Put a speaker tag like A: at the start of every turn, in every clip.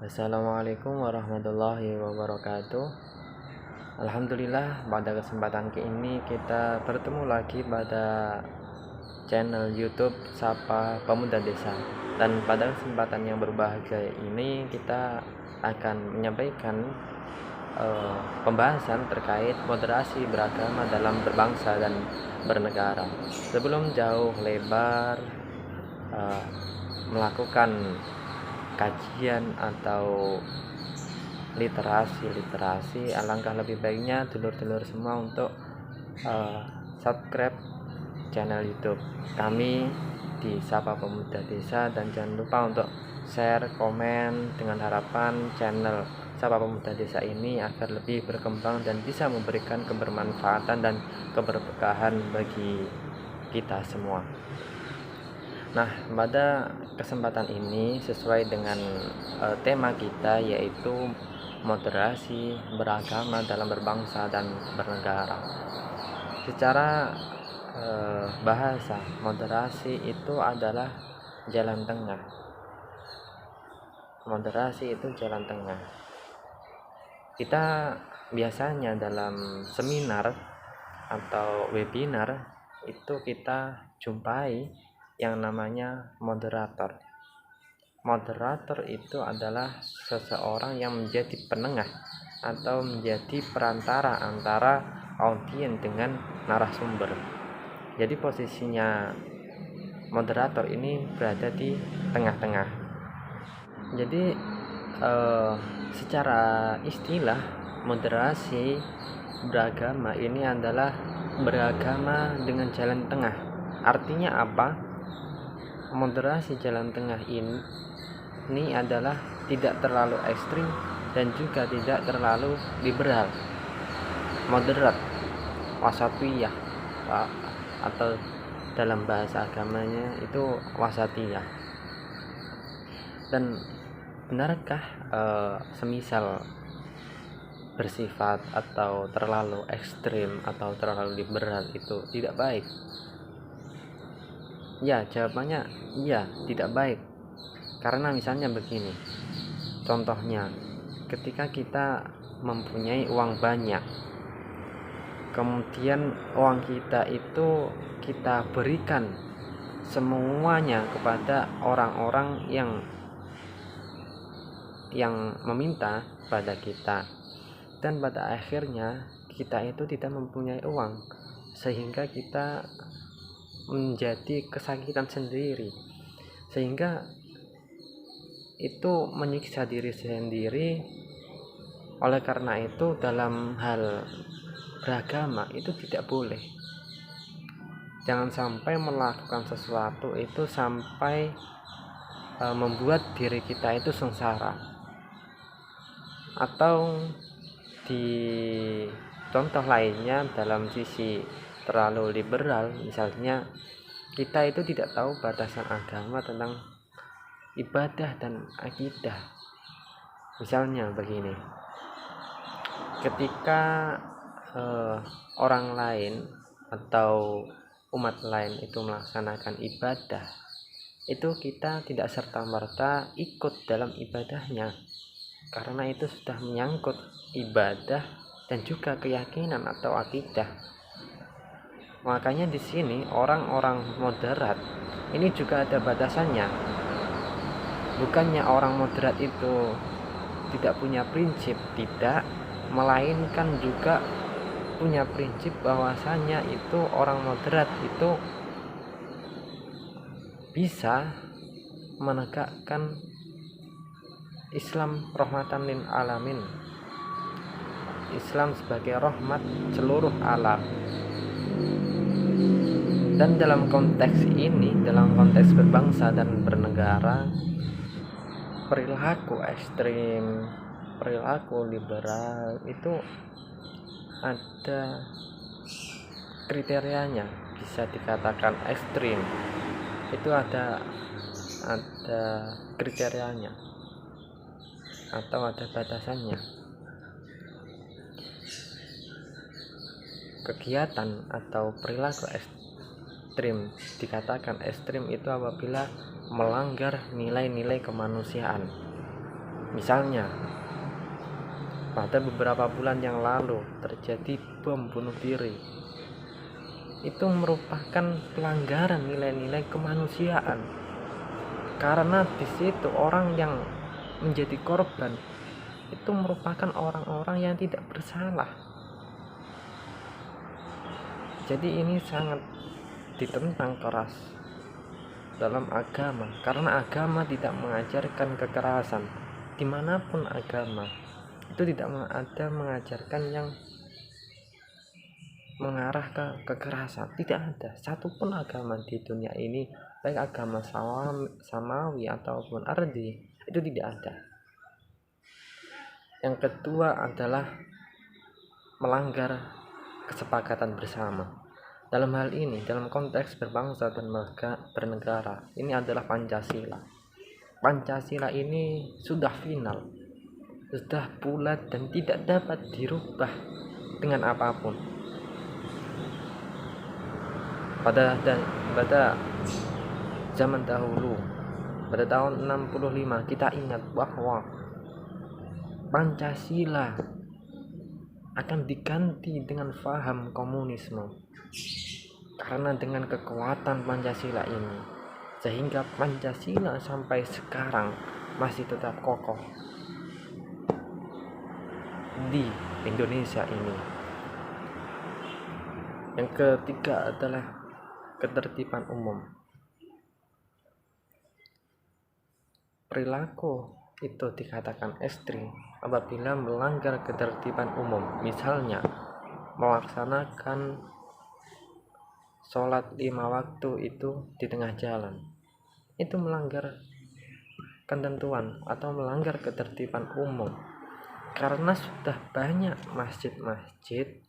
A: Assalamualaikum warahmatullahi wabarakatuh. Alhamdulillah, pada kesempatan ini kita bertemu lagi pada channel YouTube Sapa Pemuda Desa. Dan pada kesempatan yang berbahagia ini kita akan menyampaikan pembahasan terkait moderasi beragama dalam berbangsa dan bernegara. Sebelum jauh lebar melakukan kajian atau literasi, alangkah lebih baiknya dulur-dulur semua untuk subscribe channel YouTube kami di Sapa Pemuda Desa, dan jangan lupa untuk share, komen, dengan harapan channel Sapa Pemuda Desa ini agar lebih berkembang dan bisa memberikan kebermanfaatan dan keberkahan bagi kita semua. Nah, pada kesempatan ini sesuai dengan tema kita, yaitu moderasi beragama dalam berbangsa dan bernegara. Secara bahasa, moderasi itu adalah jalan tengah. Moderasi itu jalan tengah. Kita biasanya dalam seminar atau webinar itu kita jumpai yang namanya moderator. Moderator itu adalah seseorang yang menjadi penengah atau menjadi perantara antara audiens dengan narasumber. Jadi posisinya moderator ini berada di tengah-tengah. Jadi secara istilah, moderasi beragama ini adalah beragama dengan jalan tengah. Artinya apa? Moderasi jalan tengah ini adalah tidak terlalu ekstrim dan juga tidak terlalu liberal, moderat, wasatiyah, atau dalam bahasa agamanya itu wasatiyah. Dan benarkah semisal bersifat atau terlalu ekstrim atau terlalu liberal itu tidak baik? Ya, jawabannya iya, tidak baik. Karena misalnya begini, contohnya ketika kita mempunyai uang banyak, kemudian uang kita itu kita berikan semuanya kepada orang-orang yang meminta pada kita, dan pada akhirnya kita itu tidak mempunyai uang, sehingga kita menjadi kesakitan sendiri, sehingga itu menyiksa diri sendiri. Oleh karena itu dalam hal beragama itu tidak boleh. Jangan sampai melakukan sesuatu itu sampai membuat diri kita itu sengsara. Atau di contoh lainnya, dalam sisi terlalu liberal, misalnya kita itu tidak tahu batasan agama tentang ibadah dan akidah. Misalnya begini, ketika orang lain atau umat lain itu melaksanakan ibadah, itu kita tidak serta-merta ikut dalam ibadahnya, karena itu sudah menyangkut ibadah dan juga keyakinan atau akidah. Makanya di sini orang-orang moderat ini juga ada batasannya. Bukannya orang moderat itu tidak punya prinsip, tidak, melainkan juga punya prinsip bahwasanya itu orang moderat itu bisa menegakkan Islam rahmatan lil alamin, Islam sebagai rahmat seluruh alam. Dan dalam konteks ini, dalam konteks berbangsa dan bernegara, perilaku ekstrim, perilaku liberal itu ada kriterianya. Bisa dikatakan ekstrim itu ada kriterianya atau ada batasannya. Kegiatan atau perilaku ekstrim dikatakan ekstrim itu apabila melanggar nilai-nilai kemanusiaan. Misalnya, pada beberapa bulan yang lalu terjadi bom bunuh diri. Itu merupakan pelanggaran nilai-nilai kemanusiaan. Karena di situ orang yang menjadi korban itu merupakan orang-orang yang tidak bersalah. Jadi ini sangat ditentang keras dalam agama, karena agama tidak mengajarkan kekerasan. Dimanapun agama itu tidak ada mengajarkan yang mengarah ke kekerasan. Tidak ada satupun agama di dunia ini, baik agama samawi ataupun ardi, itu tidak ada. Yang kedua adalah melanggar kesepakatan bersama. Dalam hal ini, dalam konteks berbangsa dan bernegara, ini adalah Pancasila. Pancasila ini sudah final, sudah bulat dan tidak dapat dirubah dengan apapun. Pada zaman dahulu, pada tahun 65, kita ingat bahwa Pancasila akan diganti dengan paham komunisme. Karena dengan kekuatan Pancasila ini, sehingga Pancasila sampai sekarang masih tetap kokoh di Indonesia ini. Yang ketiga adalah ketertiban umum. Perilaku itu dikatakan ekstrim apabila melanggar ketertiban umum. Misalnya, melaksanakan sholat 5 waktu itu di tengah jalan, itu melanggar ketentuan atau melanggar ketertiban umum. Karena sudah banyak masjid-masjid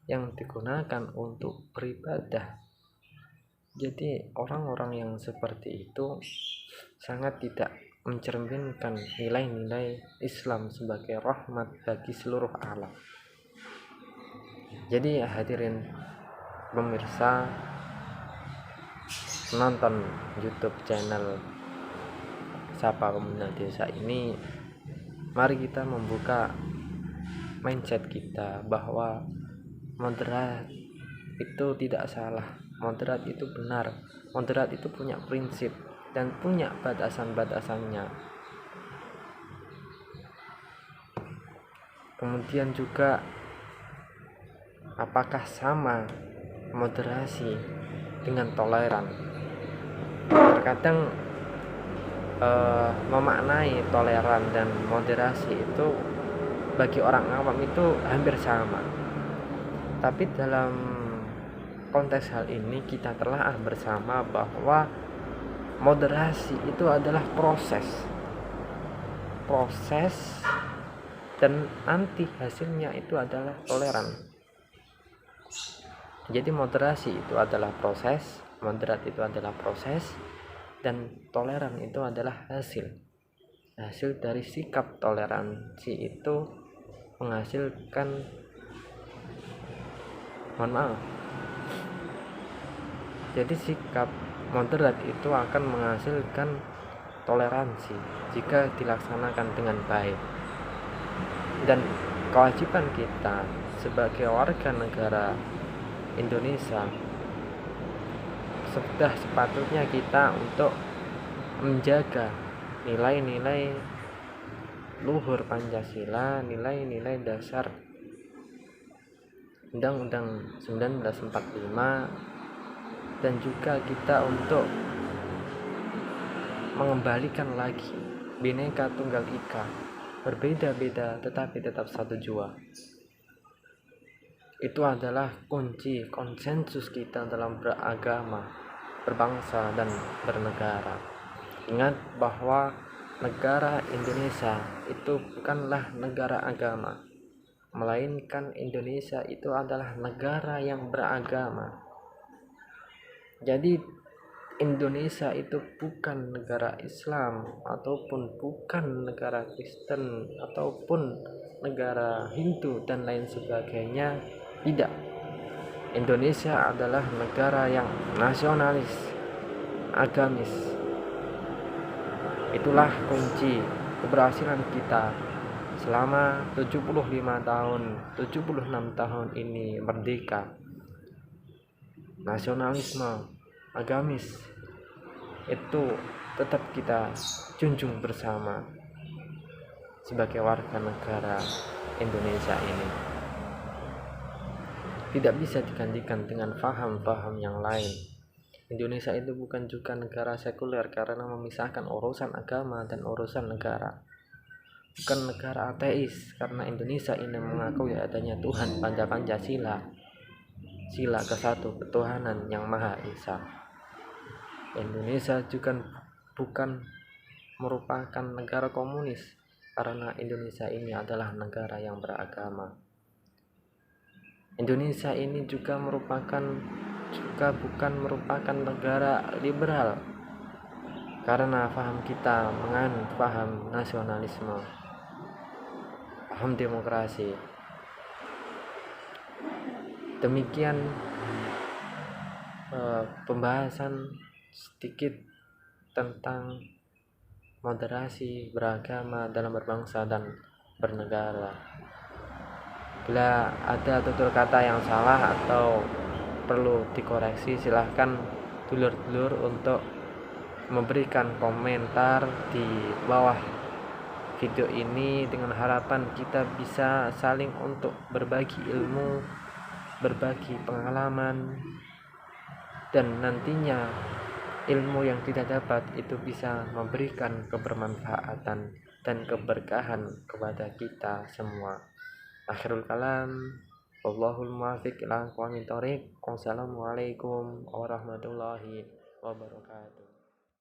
A: yang digunakan untuk beribadah. Jadi orang-orang yang seperti itu sangat tidak mencerminkan nilai-nilai Islam sebagai rahmat bagi seluruh alam. Jadi hadirin pemirsa, nonton YouTube channel Sapa Pemuda Desa ini, mari kita membuka mindset kita bahwa moderat itu tidak salah, moderat itu benar, moderat itu punya prinsip dan punya batasan-batasannya. Kemudian juga, apakah sama moderasi dengan toleran? Terkadang memaknai toleran dan moderasi itu bagi orang awam itu hampir sama. Tapi dalam konteks hal ini kita telah bersama bahwa moderasi itu adalah proses dan nanti hasilnya itu adalah toleran. Jadi moderasi itu adalah proses, moderat itu adalah proses, dan toleran itu adalah hasil dari sikap toleransi itu menghasilkan, jadi sikap moderat itu akan menghasilkan toleransi jika dilaksanakan dengan baik. Dan kewajiban kita sebagai warga negara Indonesia, sudah sepatutnya kita untuk menjaga nilai-nilai luhur Pancasila, nilai-nilai dasar Undang-Undang 1945, dan juga kita untuk mengembalikan lagi Bhinneka Tunggal Ika, berbeda-beda tetapi tetap satu jua. Itu adalah kunci konsensus kita dalam beragama, berbangsa, dan bernegara. Ingat bahwa negara Indonesia itu bukanlah negara agama, melainkan Indonesia itu adalah negara yang beragama. Jadi Indonesia itu bukan negara Islam ataupun bukan negara Kristen ataupun negara Hindu dan lain sebagainya. Tidak. Indonesia adalah negara yang nasionalis, agamis. Itulah kunci keberhasilan kita selama 75 tahun 76 tahun ini merdeka, nasionalisme agamis itu tetap kita junjung bersama sebagai warga negara Indonesia ini. Tidak bisa digantikan dengan paham-paham yang lain. Indonesia itu bukan juga negara sekuler karena memisahkan urusan agama dan urusan negara. Bukan negara ateis karena Indonesia ini mengakui adanya Tuhan pada Pancasila, sila ke-1 ketuhanan yang Maha Esa. Indonesia juga bukan merupakan negara komunis karena Indonesia ini adalah negara yang beragama. Indonesia ini juga bukan merupakan negara liberal karena paham kita menganut paham nasionalisme, paham demokrasi. Demikian pembahasan sedikit tentang moderasi beragama dalam berbangsa dan bernegara. Bila ada tutur kata yang salah atau perlu dikoreksi, silahkan dulur-dulur untuk memberikan komentar di bawah video ini dengan harapan kita bisa saling untuk berbagi ilmu, berbagi pengalaman, dan nantinya ilmu yang tidak dapat itu bisa memberikan kebermanfaatan dan keberkahan kepada kita semua. Akhirul kalam, wallahul muwaffiq ila aqwamit thoriq. Wassalamualaikum warahmatullahi wabarakatuh.